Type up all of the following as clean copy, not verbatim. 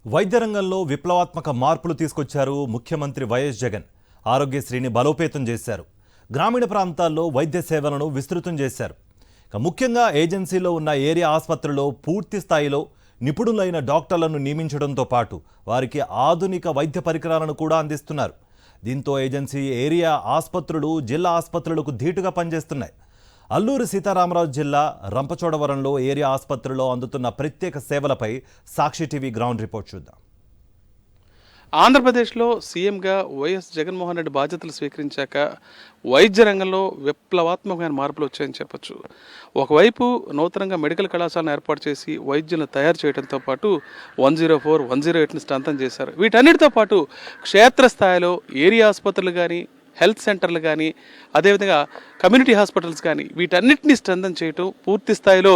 వైద్య రంగంలో విప్లవాత్మక మార్పులు తీసుకొచ్చారు ముఖ్యమంత్రి వైఎస్ జగన్. ఆరోగ్యశ్రీని బలోపేతం చేశారు. గ్రామీణ ప్రాంతాల్లో వైద్య సేవలను విస్తృతం చేశారు. ముఖ్యంగా ఏజెన్సీలో ఉన్న ఏరియా ఆసుపత్రుల్లో పూర్తి స్థాయిలో నిపుణులైన డాక్టర్లను నియమించడంతో పాటు వారికి ఆధునిక వైద్య పరికరాలను కూడా అందిస్తున్నారు. దీంతో ఏజెన్సీ ఏరియా ఆసుపత్రులు జిల్లా ఆసుపత్రులకు ధీటుగా పనిచేస్తున్నాయి. అల్లూరి సీతారామరాజు జిల్లా రంపచోడవరంలో ఏరియా ఆసుపత్రిలో అందుతున్న ప్రత్యేక సేవలపై సాక్షి టీవీ గ్రౌండ్ రిపోర్ట్ చూద్దాం. ఆంధ్రప్రదేశ్లో సీఎంగా వైఎస్ జగన్మోహన్ రెడ్డి బాధ్యతలు స్వీకరించాక వైద్య రంగంలో విప్లవాత్మకమైన మార్పులు వచ్చాయని చెప్పొచ్చు. ఒకవైపు నూతనంగా మెడికల్ కళాశాలను ఏర్పాటు చేసి వైద్యులను తయారు చేయడంతో పాటు 104, 108ని స్ట్రెంథన్ చేశారు. వీటన్నిటితో పాటు క్షేత్రస్థాయిలో ఏరియా ఆసుపత్రులు కానీ, హెల్త్ సెంటర్లు కానీ, అదేవిధంగా కమ్యూనిటీ హాస్పిటల్స్ కానీ వీటన్నిటిని స్ట్రెంథన్ చేయటం, పూర్తి స్థాయిలో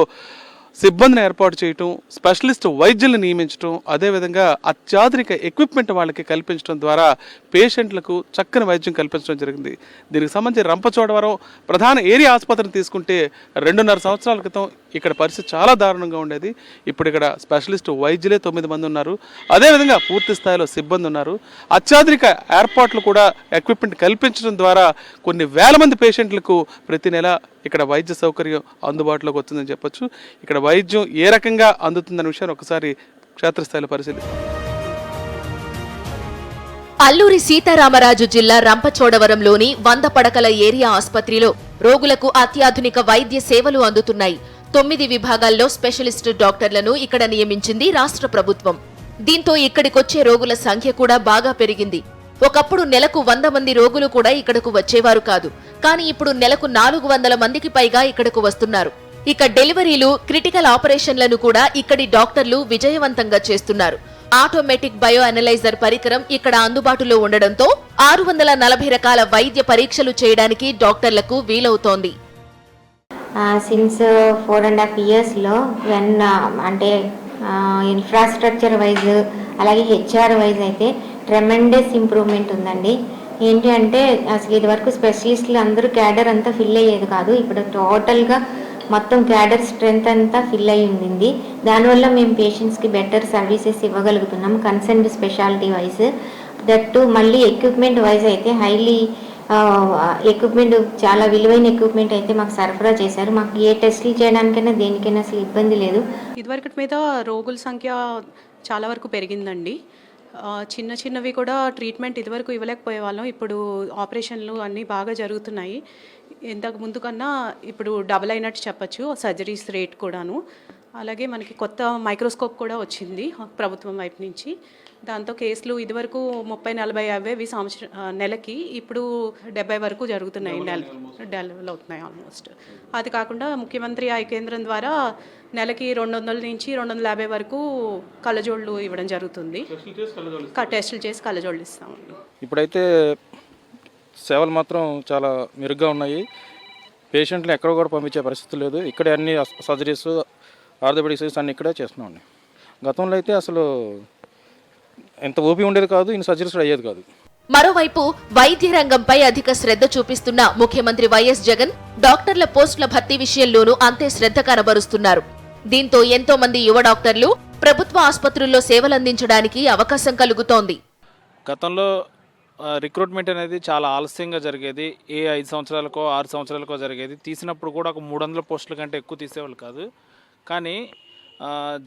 సిబ్బందిని ఏర్పాటు చేయటం, స్పెషలిస్ట్ వైద్యులను నియమించడం, అదేవిధంగా అత్యాధునిక ఎక్విప్మెంట్ వాళ్ళకి కల్పించడం ద్వారా పేషెంట్లకు చక్కని వైద్యం కల్పించడం జరిగింది. దీనికి సంబంధించి రంపచోడవరం ప్రధాన ఏరియా ఆసుపత్రిని తీసుకుంటే 2.5 సంవత్సరాల క్రితం ఇక్కడ పరిస్థితి చాలా దారుణంగా ఉండేది. ఇప్పుడు ఇక్కడ స్పెషలిస్ట్ వైద్యులే 9 మంది ఉన్నారు. అదేవిధంగా పూర్తి స్థాయిలో సిబ్బంది ఉన్నారు. అత్యాధునిక ఏర్పాట్లు కూడా ఎక్విప్మెంట్ కల్పించడం ద్వారా కొన్ని వేల మంది పేషెంట్లకు ప్రతి నెల ఇక్కడ వైద్య సౌకర్యం అందుబాటులోకి వస్తుందని చెప్పొచ్చు. ఇక్కడ వైద్యం ఏ రకంగా అందుతుందనే విషయాన్ని ఒకసారి క్షేత్రస్థాయిలో పరిశీలిస్తాం. అల్లూరి సీతారామరాజు జిల్లా రంపచోడవరంలోని 100 పడకల ఏరియా ఆసుపత్రిలో రోగులకు అత్యాధునిక వైద్య సేవలు అందుతున్నాయి. 9 విభాగాల్లో స్పెషలిస్ట్ డాక్టర్లను ఇక్కడ నియమించింది రాష్ట్ర ప్రభుత్వం. దీంతో ఇక్కడికొచ్చే రోగుల సంఖ్య కూడా బాగా పెరిగింది. ఒకప్పుడు నెలకు 100 మంది రోగులు కూడా ఇక్కడకు వచ్చేవారు కాదు. కానీ ఇప్పుడు నెలకు 400 మందికి పైగా ఇక్కడకు వస్తున్నారు. ఇక డెలివరీలు, క్రిటికల్ ఆపరేషన్లను కూడా ఇక్కడి డాక్టర్లు విజయవంతంగా చేస్తున్నారు. ఆటోమేటిక్ బయో అనలైజర్ పరికరం ఇక్కడ అందుబాటులో ఉండడంతో 640 రకాల వైద్య పరీక్షలు చేయడానికి డాక్టర్లకు వీలవుతోంది. సిన్స్ 4.5 yearsలో అంటే ఇన్ఫ్రాస్ట్రక్చర్ వైజ్ అలాగే హెచ్ఆర్ వైజ్ అయితే ట్రెమెండస్ ఇంప్రూవ్మెంట్ ఉందండి. ఏంటి అంటే అసలు ఇదివరకు స్పెషలిస్టులు అందరూ క్యాడర్ అంతా ఫిల్ అయ్యేది కాదు. ఇప్పుడు టోటల్గా మొత్తం క్యాడర్ స్ట్రెంత్ అంతా ఫిల్ అయ్యి ఉంది. దానివల్ల మేము పేషెంట్స్కి బెటర్ సర్వీసెస్ ఇవ్వగలుగుతున్నాం కన్సర్న్డ్ స్పెషాలిటీ వైజ్. దట్టు మళ్ళీ ఎక్విప్మెంట్ వైజ్ అయితే హైలీ ఎక్విప్మెంట్, చాలా విలువైన ఎక్విప్మెంట్ అయితే మాకు సరఫరా చేశారు. మాకు ఏ టెస్టులు చేయడానికైనా దేనికైనా అసలు ఇబ్బంది లేదు. ఇదివరకటి మీద రోగుల సంఖ్య చాలా వరకు పెరిగిందండి. చిన్నవి కూడా ట్రీట్మెంట్ ఇదివరకు ఇవ్వలేకపోయే వాళ్ళం. ఇప్పుడు ఆపరేషన్లు అన్నీ బాగా జరుగుతున్నాయి. ఇంతకు ముందు కన్నా ఇప్పుడు డబుల్ అయినట్టు చెప్పచ్చు సర్జరీస్ రేట్ కూడాను. అలాగే మనకి కొత్త మైక్రోస్కోప్ కూడా వచ్చింది ప్రభుత్వం వైపు నుంచి. దాంతో కేసులు ఇదివరకు 30-40 అవేవి నెలకి, ఇప్పుడు 70 వరకు జరుగుతున్నాయి, డెవలప్ అవుతున్నాయి ఆల్మోస్ట్. అది కాకుండా ముఖ్యమంత్రి ఐ కేంద్రం ద్వారా నెలకి 200 నుంచి 250 వరకు కళ్ళజోళ్ళు ఇవ్వడం జరుగుతుంది. టెస్టులు చేసి కళ్ళజోళ్ళు ఇస్తామండి. ఇప్పుడైతే సేవలు మాత్రం చాలా మెరుగ్గా ఉన్నాయి. పేషెంట్ని ఎక్కడ కూడా పంపించే పరిస్థితి లేదు. ఇక్కడే అన్ని సర్జరీస్, ఆర్థోపెడిక్స్ అన్ని ఇక్కడే చేస్తున్నామండి. గతంలో అయితే అసలు ఎంత ఓపీ ఉండేది కాదు, ఇన్ని సర్జరీస్ అయ్యేది కాదు. మరోవైపు వైద్య రంగంపై అధిక శ్రద్ధ చూపిస్తున్న ముఖ్యమంత్రి వైఎస్ జగన్ డాక్టర్ల పోస్టుల భర్తీ విషయంలోనూ అంతే శ్రద్ధ కనబరుస్తున్నారు. దీంతో ఎంతో మంది యువ డాక్టర్లు ప్రభుత్వ ఆసుపత్రుల్లో సేవలందించడానికి అవకాశం కలుగుతోంది. గతంలో రిక్రూట్మెంట్ అనేది చాలా ఆలస్యంగా జరిగేది. 5 సంవత్సరాలకో 6 సంవత్సరాలకో జరిగేది. తీసినప్పుడు కూడా ఒక 300 పోస్టుల కంటే ఎక్కువ తీసేవాళ్ళు కాదు. కానీ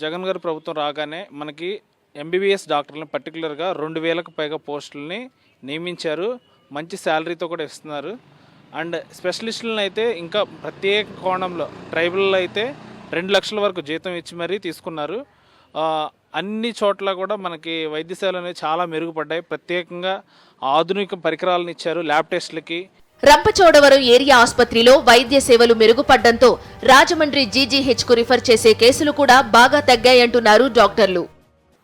జగన్ గారి ప్రభుత్వం రాగానే మనకి ఎంబీబీఎస్ డాక్టర్లను పర్టికులర్గా 2000కు పైగా పోస్టులని నియమించారు. మంచి శాలరీతో కూడా ఇస్తున్నారు. అండ్ స్పెషలిస్టులను అయితే ఇంకా ప్రత్యేక కోణంలో ట్రైబల్లో అయితే 2 లక్షల వరకు జీతం ఇచ్చి మరీ తీసుకున్నారు. అన్ని చోట్ల కూడా మనకి వైద్య సేవలు అనేవి చాలా మెరుగుపడ్డాయి. ప్రత్యేకంగా ఆధునిక పరికరాలను ఇచ్చారు ల్యాబ్ టెస్టులకి. రంపచోడవరం ఏరియా ఆసుపత్రిలో వైద్య సేవలు మెరుగుపడ్డంతో రాజమండ్రి జీజీహెచ్కు రిఫర్ చేసే కేసులు కూడా బాగా తగ్గాయంటున్నారు డాక్టర్లు.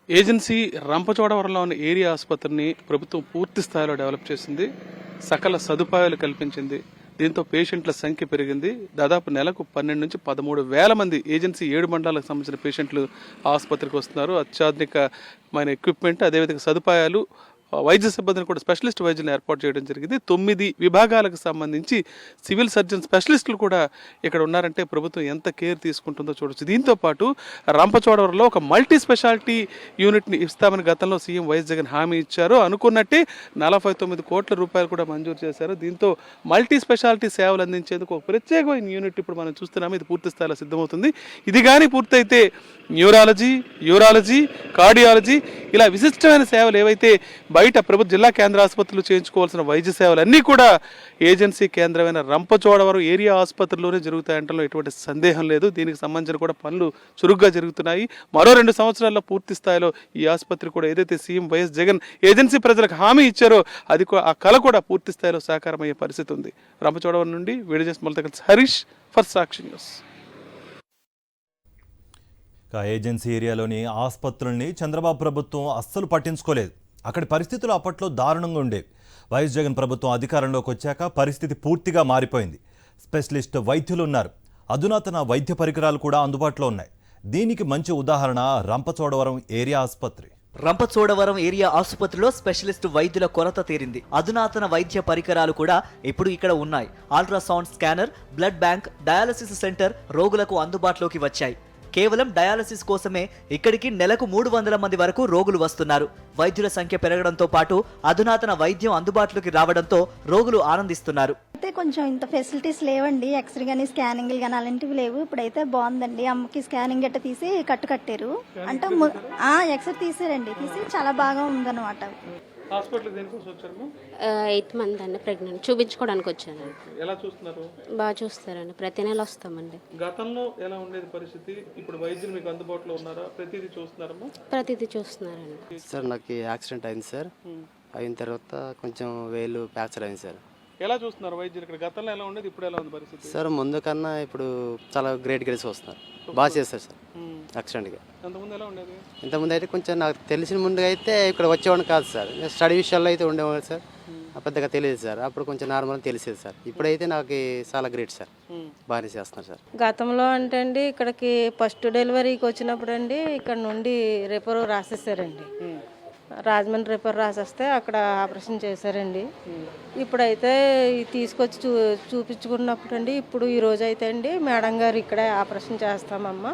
ఏజెన్సీ రంపచోడవరంలోని ఏరియా ఆసుపత్రిని ప్రభుత్వం పూర్తి స్థాయిలో డెవలప్ చేసింది. సకల సదుపాయాలు కల్పించింది. దీంతో పేషెంట్ల సంఖ్య పెరిగింది. దాదాపు నెలకు 12 నుంచి 13 వేల మంది ఏజెన్సీ 7 మండలాలకు సంబంధించిన పేషెంట్లు ఆసుపత్రికి వస్తున్నారు. అత్యాధునికమైన ఎక్విప్మెంట్, అదేవిధంగా సదుపాయాలు వైద్య సిబ్బందిని కూడా స్పెషలిస్ట్ వైద్యులను ఏర్పాటు చేయడం జరిగింది. 9 విభాగాలకు సంబంధించి సివిల్ సర్జన్ స్పెషలిస్టులు కూడా ఇక్కడ ఉన్నారంటే ప్రభుత్వం ఎంత కేర్ తీసుకుంటుందో చూడొచ్చు. దీంతో పాటు రంపచోడవరంలో ఒక మల్టీ స్పెషాలిటీ యూనిట్ని ఇస్తామని గతంలో సీఎం వైఎస్ జగన్ హామీ ఇచ్చారు. అనుకున్నట్టే 49 కోట్ల రూపాయలు కూడా మంజూరు చేశారు. దీంతో మల్టీ స్పెషాలిటీ సేవలు అందించేందుకు ఒక ప్రత్యేకమైన యూనిట్ ఇప్పుడు మనం చూస్తున్నాము. ఇది పూర్తి స్థాయిలో సిద్ధమవుతుంది. ఇది కానీ పూర్తయితే న్యూరాలజీ, యూరాలజీ, కార్డియాలజీ ఇలా విశిష్టమైన సేవలు ఏవైతే బయట ప్రభుత్వ జిల్లా కేంద్ర ఆసుపత్రులు చేయించుకోవాల్సిన వైద్య సేవలు అన్నీ కూడా ఏజెన్సీ కేంద్రమైన రంపచోడవరం ఏరియా ఆసుపత్రిలోనే జరుగుతాయంటలో ఎటువంటి సందేహం లేదు. దీనికి సంబంధించిన కూడా పనులు చురుగ్గా జరుగుతున్నాయి. మరో 2 సంవత్సరాల్లో పూర్తి స్థాయిలో ఈ ఆసుపత్రి కూడా ఏదైతే సీఎం వైఎస్ జగన్ ఏజెన్సీ ప్రజలకు హామీ ఇచ్చారో అది ఆ కళ కూడా పూర్తి స్థాయిలో సాకారమయ్యే పరిస్థితి ఉంది. రంపచోడవరం నుండి videos Molathakal Harish for Sakshi news. Agency ఏరియాలోని ఆసుపత్రుల్ని చంద్రబాబు ప్రభుత్వం అస్సలు పట్టించుకోలేదు. అక్కడి పరిస్థితులు అప్పట్లో దారుణంగా ఉండేవి. వైఎస్ జగన్ ప్రభుత్వం అధికారంలోకి వచ్చాక పరిస్థితి పూర్తిగా మారిపోయింది. స్పెషలిస్ట్ వైద్యులు ఉన్నారు. అధునాతన వైద్య పరికరాలు కూడా అందుబాటులో ఉన్నాయి. దీనికి మంచి ఉదాహరణ రంపచోడవరం ఏరియా ఆసుపత్రి. రంపచోడవరం ఏరియా ఆసుపత్రిలో స్పెషలిస్ట్ వైద్యుల కొరత తీరింది. అధునాతన వైద్య పరికరాలు కూడా ఇప్పుడు ఇక్కడ ఉన్నాయి. Ultrasound scanner, blood bank, dialysis centre రోగులకు అందుబాటులోకి వచ్చాయి. కేవలం డయాలసిస్ కోసమే ఇక్కడికి నెలకు 300 మంది వరకు రోగులు వస్తున్నారు. వైద్యుల సంఖ్య పెరగడంతో పాటు అధునాతన వైద్యం అందుబాటులోకి రావడంతో రోగులు ఆనందిస్తున్నారు. అయితే కొంచెం ఇంత ఫెసిలిటీస్ లేవండి. ఎక్స్రే కానీ స్కానింగ్లు కానీ అలాంటివి లేవు. ఇప్పుడైతే బాగుందండి. అమ్మకి స్కానింగ్ గట్ట తీసి కట్టారు అంటే ఎక్స్రే తీసారండి. తీసి చాలా బాగా ఉందన్నమాట. హాస్పిటల్ దేనికోసం వచ్చారు? 8 మంత్ అండి ప్రెగ్నెంట్, చూపించుకోవడానికి వచ్చాను. ఎలా చూస్తున్నారు? బాగా చూస్తారండి, ప్రతి నెల వస్తామండి. గతంలో ఎలా ఉండేది పరిస్థితి? ఇప్పుడు వైద్యులు మీకు అందుబాటులో ఉన్నారా? ప్రతిదీ చూస్తున్నారమ్మా? ప్రతిదీ చూస్తున్నారండి. సార్ నాకు యాక్సిడెంట్ అయింది సార్. అయిన తర్వాత కొంచెం వేలు ఫ్రాక్చర్ అయింది సార్. ఎలా చూస్తున్నారు వైద్యులు ఇక్కడ? గతంలో ఎలా ఉండేది, ఇప్పుడు ఎలా ఉంది పరిస్థితి? సార్ ముందు కన్నా ఇప్పుడు చాలా గ్రేట్గా వస్తున్నారు. బాగా చేస్తారు సార్ యాక్సిడెంట్గా. అంతకుముందు ఎలా ఉండేది? ఇంతకుముందు అయితే కొంచెం నాకు తెలిసిన ముందుగా అయితే ఇక్కడ వచ్చేవాడిని కాదు సార్. స్టడీ విషయాల్లో అయితే ఉండేవాడు సార్. పెద్దగా తెలియదు సార్. అప్పుడు కొంచెం నార్మల్గా తెలిసేది సార్. ఇప్పుడైతే నాకు చాలా గ్రేట్ సార్. బాగానే చేస్తున్నారు సార్. గతంలో అంటే అండి ఇక్కడికి ఫస్ట్ డెలివరీకి వచ్చినప్పుడు అండి ఇక్కడ నుండి రిఫర్ రాసేసారండి. రాజమండ్రి రిఫర్ రాసేస్తే అక్కడ ఆపరేషన్ చేశారండి. ఇప్పుడైతే తీసుకొచ్చి చూపించుకున్నప్పుడు అండి ఇప్పుడు ఈ రోజు అయితే అండి మేడం గారు ఇక్కడే ఆపరేషన్ చేస్తామమ్మా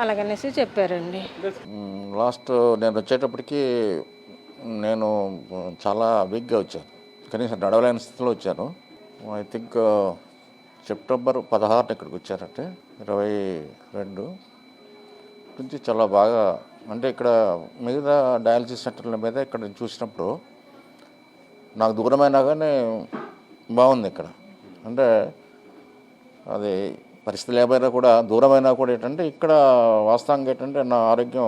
అలాగనేసి చెప్పారండి. లాస్ట్ నేను వచ్చేటప్పటికి నేను చాలా వీక్గా వచ్చాను. కనీసం నడవలేని స్థితిలో వచ్చాను. ఐ థింక్ సెప్టెంబర్ 16 ఇక్కడికి వచ్చారంటే 22 నుంచి చాలా బాగా, అంటే ఇక్కడ మిగతా డయాలసిస్ సెంటర్ల మీద ఇక్కడ చూసినప్పుడు నాకు దూరమైనా కానీ బాగుంది ఇక్కడ. అంటే అది పరిస్థితులు ఏమైనా కూడా దూరమైనా కూడా ఏంటంటే ఇక్కడ వాస్తవంగా ఏంటంటే నా ఆరోగ్యం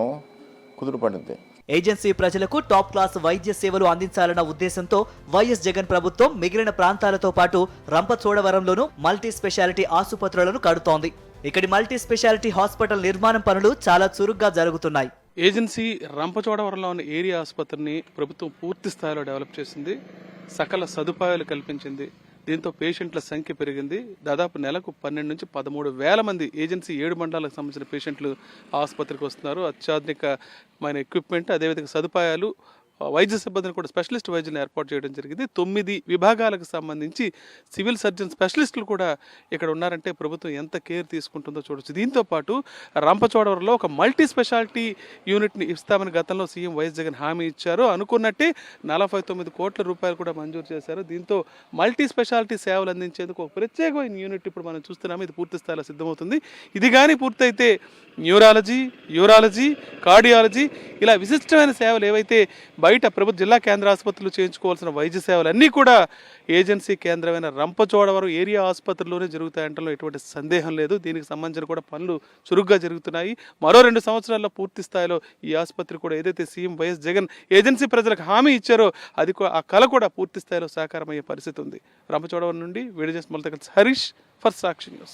కుదురుపడింది. ఏజెన్సీ ప్రజలకు టాప్ క్లాస్ వైద్య సేవలు అందించాలన్న ఉద్దేశంతో వైఎస్ జగన్ ప్రభుత్వం మిగిలిన ప్రాంతాలతో పాటు రంపచోడవరంలోనూ మల్టీ స్పెషాలిటీ ఆసుపత్రులను కడుతోంది. ఇక్కడి మల్టీ స్పెషాలిటీ హాస్పిటల్ నిర్మాణం పనులు చాలా చురుగ్గా జరుగుతున్నాయి. ఏజెన్సీ రంపచోడవరంలో ఉన్న ఏరియా ఆసుపత్రిని ప్రభుత్వం పూర్తి స్థాయిలో డెవలప్ చేసింది. సకల సదుపాయాలు కల్పించింది. దీంతో పేషెంట్ల సంఖ్య పెరిగింది. దాదాపు నెలకు 12 నుంచి 13 వేల మంది ఏజెన్సీ 7 మండలాలకు సంబంధించిన పేషెంట్లు ఆసుపత్రికి వస్తున్నారు. అత్యాధునికమైన ఎక్విప్మెంట్, అదేవిధంగా సదుపాయాలు, వైద్య సిబ్బందిని కూడా స్పెషలిస్ట్ వైద్యులను ఏర్పాటు చేయడం జరిగింది. 9 విభాగాలకు సంబంధించి సివిల్ సర్జన్ స్పెషలిస్టులు కూడా ఇక్కడ ఉన్నారంటే ప్రభుత్వం ఎంత కేర్ తీసుకుంటుందో చూడొచ్చు. దీంతో పాటు రంపచోడవరంలో ఒక మల్టీ స్పెషాలిటీ యూనిట్ని ఇస్తామని గతంలో సీఎం వైఎస్ జగన్ హామీ ఇచ్చారు. అనుకున్నట్టే 49 కోట్ల రూపాయలు కూడా మంజూరు చేశారు. దీంతో మల్టీ స్పెషాలిటీ సేవలు అందించేందుకు ఒక ప్రత్యేకమైన యూనిట్ ఇప్పుడు మనం చూస్తున్నాము. ఇది పూర్తి స్థాయిలో సిద్ధమవుతుంది. ఇది కానీ పూర్తయితే న్యూరాలజీ, యూరాలజీ, కార్డియాలజీ ఇలా విశిష్టమైన సేవలు ఏవైతే బయట ప్రభుత్వ జిల్లా కేంద్ర ఆసుపత్రులు చేయించుకోవాల్సిన వైద్య సేవలు అన్నీ కూడా ఏజెన్సీ కేంద్రమైన రంపచోడవరం ఏరియా ఆసుపత్రిలోనే జరుగుతాయంటలో ఎటువంటి సందేహం లేదు. దీనికి సంబంధించిన కూడా పనులు చురుగ్గా జరుగుతున్నాయి. మరో 2 సంవత్సరాల్లో పూర్తి స్థాయిలో ఈ ఆసుపత్రి కూడా ఏదైతే సీఎం వైఎస్ జగన్ ఏజెన్సీ ప్రజలకు హామీ ఇచ్చారో అది ఆ కళ కూడా పూర్తి స్థాయిలో సాకారమయ్యే పరిస్థితి ఉంది. రంపచోడవరం నుండి videos Molathakal Harish for Sakshi news.